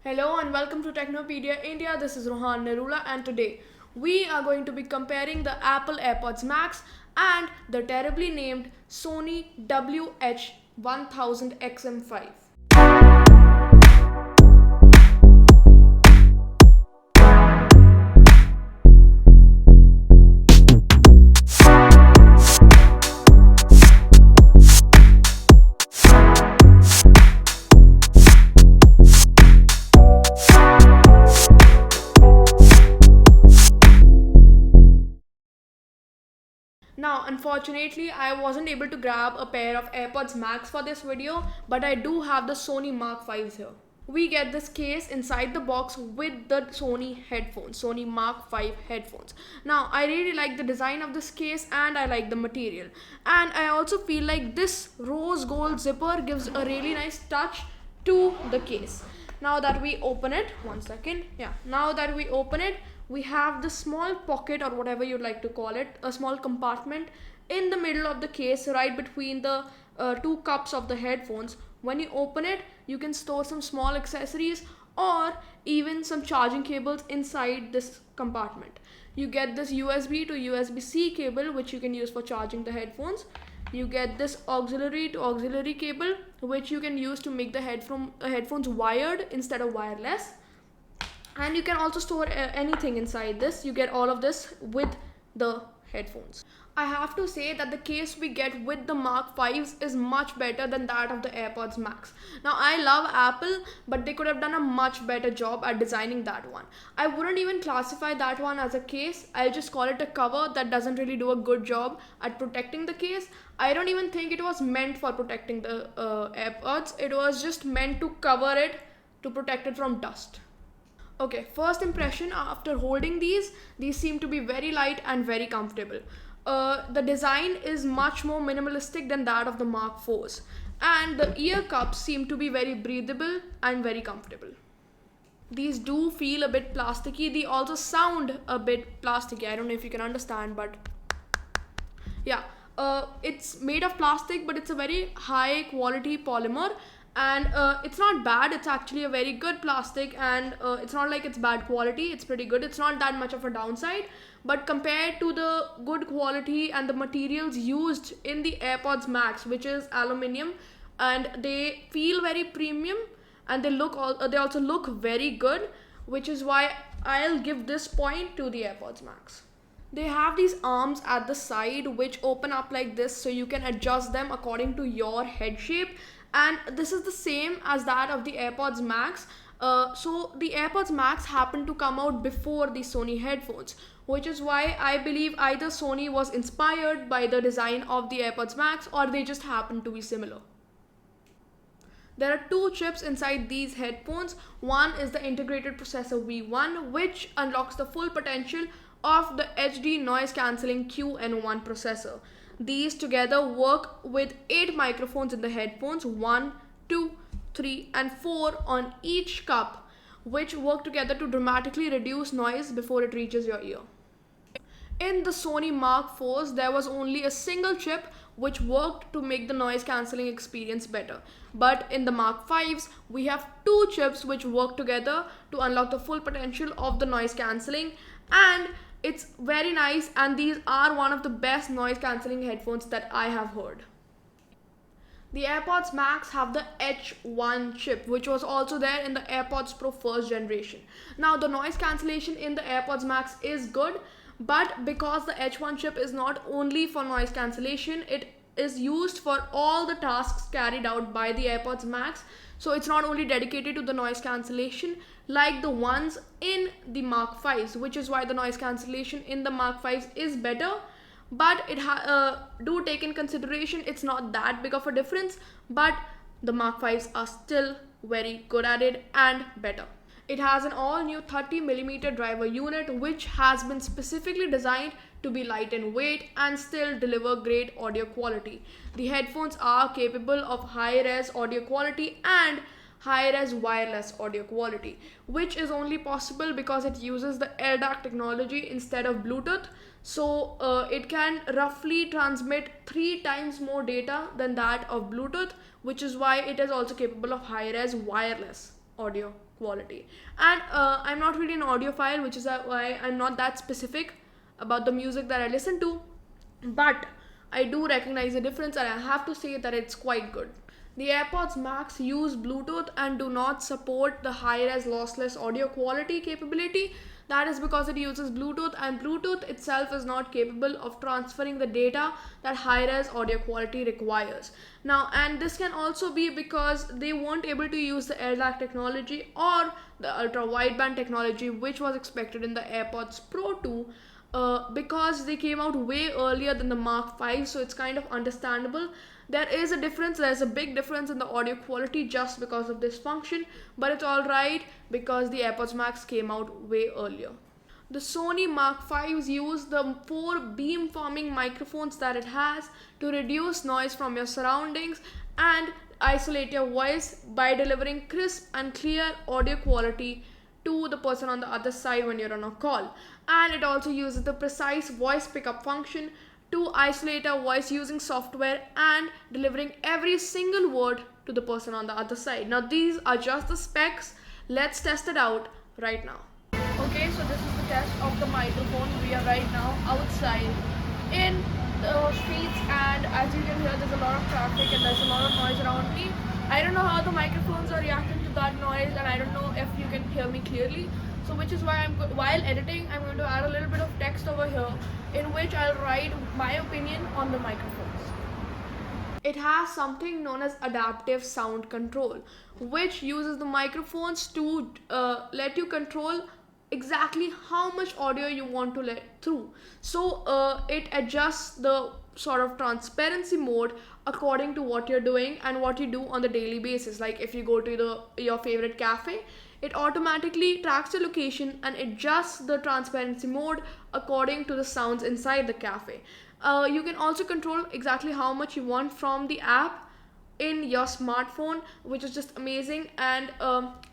Hello and welcome to Technopedia India. This is Ruhan Narula, and today we are going to be comparing the Apple AirPods Max and the terribly named Sony WH-1000 XM5. Now, unfortunately, I wasn't able to grab a pair of AirPods Max for this video, but I do have the Sony Mark 5s here. We get this case inside the box with the Sony headphones, Sony Mark 5 headphones. Now, I really like the design of this case and I like the material. And I also feel like this rose gold zipper gives a really nice touch to the case. Now that we open it, now that we open it, we have the small pocket or whatever you'd like to call it, a small compartment in the middle of the case, right between the two cups of the headphones. When you open it, you can store some small accessories or even some charging cables inside this compartment. You get this USB to USB-C cable, which you can use for charging the headphones. You get this auxiliary to auxiliary cable, which you can use to make the headphones wired instead of wireless. And you can also store anything inside this. You get all of this with the headphones. I have to say that the case we get with the Mark 5s is much better than that of the AirPods Max. Now, I love Apple, but they could have done a much better job at designing that one. I wouldn't even classify that one as a case. I'll just call it a cover that doesn't really do a good job at protecting the case. I don't even think it was meant for protecting the AirPods. It was just meant to cover it, to protect it from dust. Okay, first impression after holding these seem to be very light and very comfortable. The design is much more minimalistic than that of the Mark 4s, and the ear cups seem to be very breathable and very comfortable. These do feel a bit plasticky. They also sound a bit plasticky. I don't know if you can understand, but yeah, it's made of plastic, but it's a very high quality polymer, and it's not bad. It's actually a very good plastic, and it's not like it's bad quality. It's pretty good. It's not that much of a downside, but compared to the good quality and the materials used in the AirPods Max, which is aluminium, and they feel very premium, and they also look very good, which is why I'll give this point to the AirPods Max. They have these arms at the side which open up like this, so you can adjust them according to your head shape, and this is the same as that of the AirPods Max. So the AirPods Max happened to come out before the Sony headphones, which is why I believe either Sony was inspired by the design of the AirPods Max or they just happened to be similar. There are two chips inside these headphones. One is the integrated processor V1, which unlocks the full potential of the HD noise cancelling QN1 processor. These together work with 8 microphones in the headphones, 1, 2, 3 and 4 on each cup, which work together to dramatically reduce noise before it reaches your ear. In the Sony Mark 4s, there was only a single chip which worked to make the noise cancelling experience better. But in the Mark 5s, we have two chips which work together to unlock the full potential of the noise cancelling, and it's very nice, and these are one of the best noise cancelling headphones that I have heard. The AirPods Max have the H1 chip, which was also there in the AirPods Pro first generation. Now, the noise cancellation in the AirPods Max is good, but because the H1 chip is not only for noise cancellation, it is used for all the tasks carried out by the AirPods Max. So it's not only dedicated to the noise cancellation like the ones in the Mark 5s, which is why the noise cancellation in the Mark 5s is better. But do take in consideration it's not that big of a difference, but the Mark 5s are still very good at it and better. It has an all-new 30mm driver unit, which has been specifically designed to be light in weight and still deliver great audio quality. The headphones are capable of high-res audio quality and high-res wireless audio quality, which is only possible because it uses the LDAC technology instead of Bluetooth. So it can roughly transmit 3 times more data than that of Bluetooth, which is why it is also capable of high-res wireless audio quality. And I'm not really an audiophile, which is why I'm not that specific about the music that I listen to, but I do recognize the difference, and I have to say that it's quite good. The AirPods Max use Bluetooth and do not support the high-res lossless audio quality capability. That is because it uses Bluetooth, and Bluetooth itself is not capable of transferring the data that high-res audio quality requires. Now, and this can also be because they weren't able to use the AirDAC technology or the ultra-wideband technology, which was expected in the AirPods Pro 2, because they came out way earlier than the Mark 5, so it's kind of understandable. There is a difference, there's a big difference in the audio quality just because of this function, but it's alright because the AirPods Max came out way earlier. The Sony Mark 5s use the 4 beamforming microphones that it has to reduce noise from your surroundings and isolate your voice by delivering crisp and clear audio quality to the person on the other side when you're on a call. And it also uses the precise voice pickup function to isolate our voice using software and delivering every single word to the person on the other side. Now these are just the specs. Let's test it out right now. Okay, so this is the test of the microphone. We are right now outside in the streets, and as you can hear, there's a lot of traffic and there's a lot of noise around me. I don't know how the microphones are reacting to that noise, and I don't know if you can hear me clearly. So which is why while editing, I'm going to add a little bit of text over here in which I'll write my opinion on the microphones. It has something known as adaptive sound control, which uses the microphones to let you control exactly how much audio you want to let through. So it adjusts the sort of transparency mode according to what you're doing and what you do on the daily basis. Like if you go to your favorite cafe, it automatically tracks the location and adjusts the transparency mode according to the sounds inside the cafe. You can also control exactly how much you want from the app in your smartphone, which is just amazing, and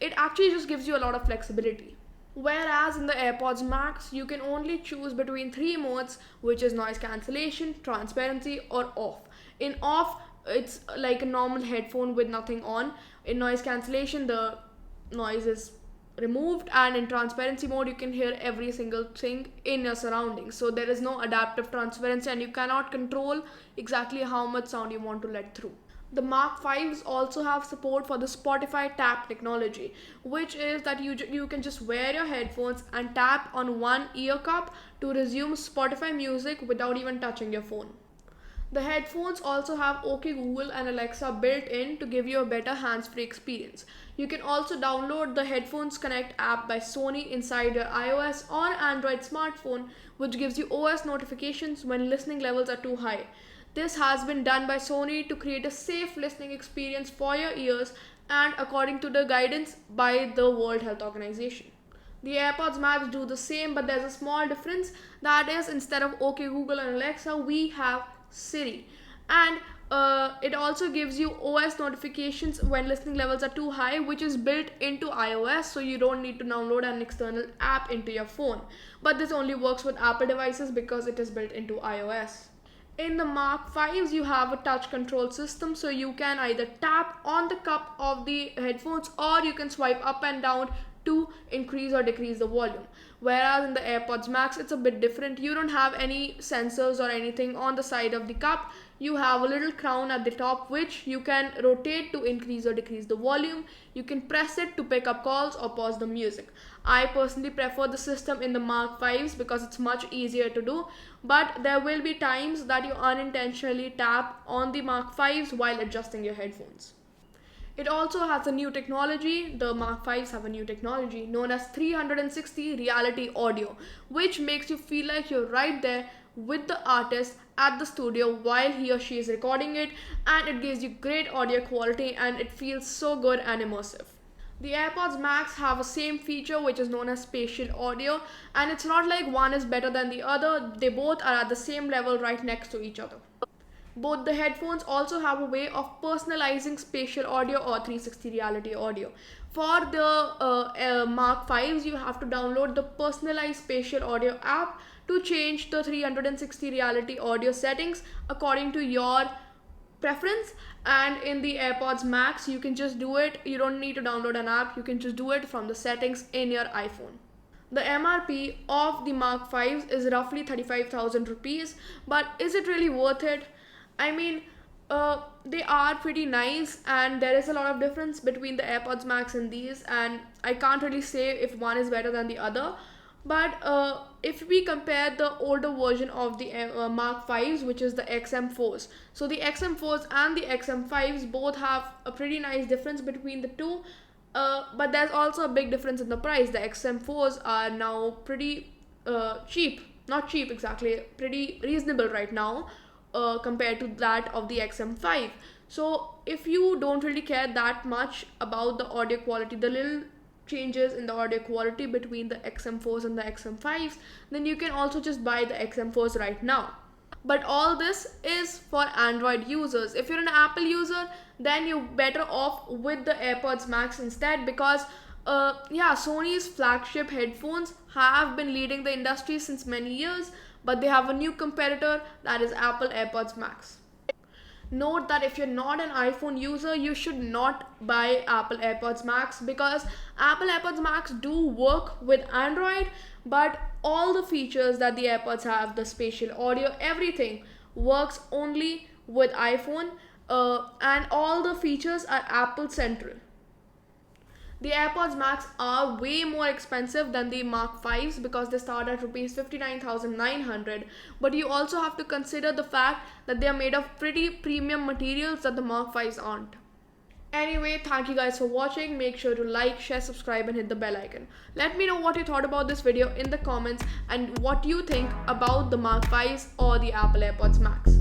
it actually just gives you a lot of flexibility. Whereas in the AirPods Max, you can only choose between 3 modes, which is noise cancellation, transparency, or off. In off, it's like a normal headphone with nothing on. In noise cancellation, the noise is removed, and in transparency mode you can hear every single thing in your surroundings. So there is no adaptive transparency, and you cannot control exactly how much sound you want to let through. The Mark 5s also have support for the Spotify tap technology, which is that you can just wear your headphones and tap on one ear cup to resume Spotify music without even touching your phone. The headphones also have OK Google and Alexa built in to give you a better hands-free experience. You can also download the Headphones Connect app by Sony inside your iOS or Android smartphone, which gives you OS notifications when listening levels are too high. This has been done by Sony to create a safe listening experience for your ears and according to the guidance by the World Health Organization. The AirPods Max do the same, but there's a small difference. That is, instead of OK Google and Alexa, we have Siri. And it also gives you OS notifications when listening levels are too high, which is built into iOS, so you don't need to download an external app into your phone. But this only works with Apple devices because it is built into iOS. In the Mark 5s, you have a touch control system, so you can either tap on the cup of the headphones or you can swipe up and down to increase or decrease the volume. Whereas in the AirPods Max, it's a bit different. You don't have any sensors or anything on the side of the cup. You have a little crown at the top which you can rotate to increase or decrease the volume. You can press it to pick up calls or pause the music. I personally prefer the system in the Mark 5s because it's much easier to do, but there will be times that you unintentionally tap on the Mark 5s while adjusting your headphones. It also has a new technology. The Mark 5s have a new technology known as 360 reality audio, which makes you feel like you're right there with the artist at the studio while he or she is recording it, and it gives you great audio quality and it feels so good and immersive. The AirPods Max have a same feature which is known as spatial audio, and it's not like one is better than the other. They both are at the same level right next to each other. Both the headphones also have a way of personalizing spatial audio or 360 reality audio. For the Mark 5s, you have to download the personalized spatial audio app to change the 360 reality audio settings according to your preference, and in the AirPods Max you can just do it. You don't need to download an app, you can just do it from the settings in your iPhone. The MRP of the Mark 5s is roughly 35,000 rupees, but is it really worth it? I mean, they are pretty nice, and there is a lot of difference between the AirPods Max and these, and I can't really say if one is better than the other. But if we compare the older version of the Mark 5s, which is the XM4s, so the XM4s and the XM5s both have a pretty nice difference between the two. But there's also a big difference in the price. The XM4s are now pretty cheap, not cheap exactly, pretty reasonable right now compared to that of the XM5. So if you don't really care that much about the audio quality, the little changes in the audio quality between the XM4s and the XM5s, then you can also just buy the XM4s right now. But all this is for Android users. If you're an Apple user, then you're better off with the AirPods Max instead, because yeah, Sony's flagship headphones have been leading the industry since many years, but they have a new competitor, that is Apple AirPods Max. Note that if you're not an iPhone user, you should not buy Apple AirPods Max, because Apple AirPods Max do work with Android, but all the features that the AirPods have, the spatial audio, everything works only with iPhone, and all the features are Apple central. The AirPods Max are way more expensive than the Mark 5s because they start at rupees 59,900, but you also have to consider the fact that they are made of pretty premium materials that the Mark 5s aren't. Anyway, thank you guys for watching. Make sure to like, share, subscribe and hit the bell icon. Let me know what you thought about this video in the comments and what you think about the Mark 5s or the Apple AirPods Max.